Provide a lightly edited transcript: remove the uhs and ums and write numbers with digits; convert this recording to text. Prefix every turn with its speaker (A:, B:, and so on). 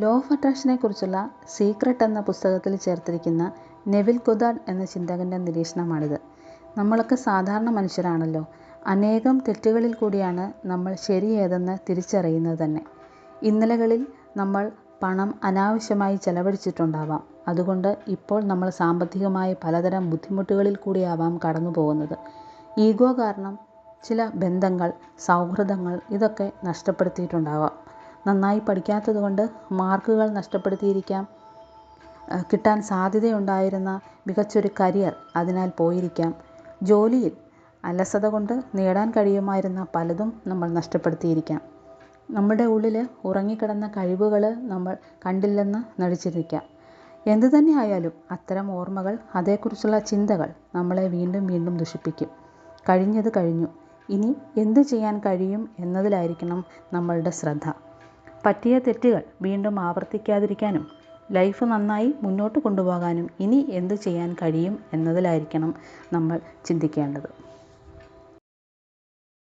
A: Law of അട്രാക്ഷനെക്കുറിച്ചുള്ള secret എന്ന പുസ്തകത്തിൽ ചേർത്തിരിക്കുന്ന Neville Goddard എന്ന ചിന്തകൻ്റെ നിരീക്ഷണമാണിത്. നമ്മളൊക്കെ സാധാരണ മനുഷ്യരാണല്ലോ. അനേകം തെറ്റുകളിൽ കൂടിയാണ് നമ്മൾ ശരി ഏതെന്ന് തിരിച്ചറിയുന്നത് തന്നെ. ഇന്നലകളിൽ നമ്മൾ പണം അനാവശ്യമായി ചെലവഴിച്ചിട്ടുണ്ടാവാം. അതുകൊണ്ട് ഇപ്പോൾ നമ്മൾ സാമ്പത്തികമായി പലതരം ബുദ്ധിമുട്ടുകളിൽ കൂടിയാവാം കടന്നു പോകുന്നത്. ഈഗോ കാരണം ചില ബന്ധങ്ങൾ, സൗഹൃദങ്ങൾ ഇതൊക്കെ നഷ്ടപ്പെടുത്തിയിട്ടുണ്ടാവാം. നന്നായി പഠിക്കാത്തതുകൊണ്ട് മാർക്കുകൾ നഷ്ടപ്പെടുത്തിയിരിക്കാം. കിട്ടാൻ സാധ്യതയുണ്ടായിരുന്ന മികച്ചൊരു കരിയർ അതിനാൽ പോയിരിക്കാം. ജോലിയിൽ അലസത കൊണ്ട് നേടാൻ കഴിയുമായിരുന്ന പലതും നമ്മൾ നഷ്ടപ്പെടുത്തിയിരിക്കാം. നമ്മുടെ ഉള്ളിൽ ഉറങ്ങിക്കിടന്ന കഴിവുകൾ നമ്മൾ കണ്ടില്ലെന്ന് നടിച്ചിരിക്കാം. എന്തു തന്നെ ആയാലും അത്തരം ഓർമ്മകൾ, അതേക്കുറിച്ചുള്ള ചിന്തകൾ നമ്മളെ വീണ്ടും വീണ്ടും ദുഷിപ്പിക്കും. കഴിഞ്ഞത് കഴിഞ്ഞു. ഇനി എന്ത് ചെയ്യാൻ കഴിയും എന്നതിലായിരിക്കണം നമ്മളുടെ ശ്രദ്ധ. പറ്റിയ തെറ്റുകൾ വീണ്ടും ആവർത്തിക്കാതിരിക്കാനും ലൈഫ് നന്നായി മുന്നോട്ട് കൊണ്ടുപോകാനും ഇനി എന്ത് ചെയ്യാൻ കഴിയും എന്നതിലായിരിക്കണം നമ്മൾ ചിന്തിക്കേണ്ടത്.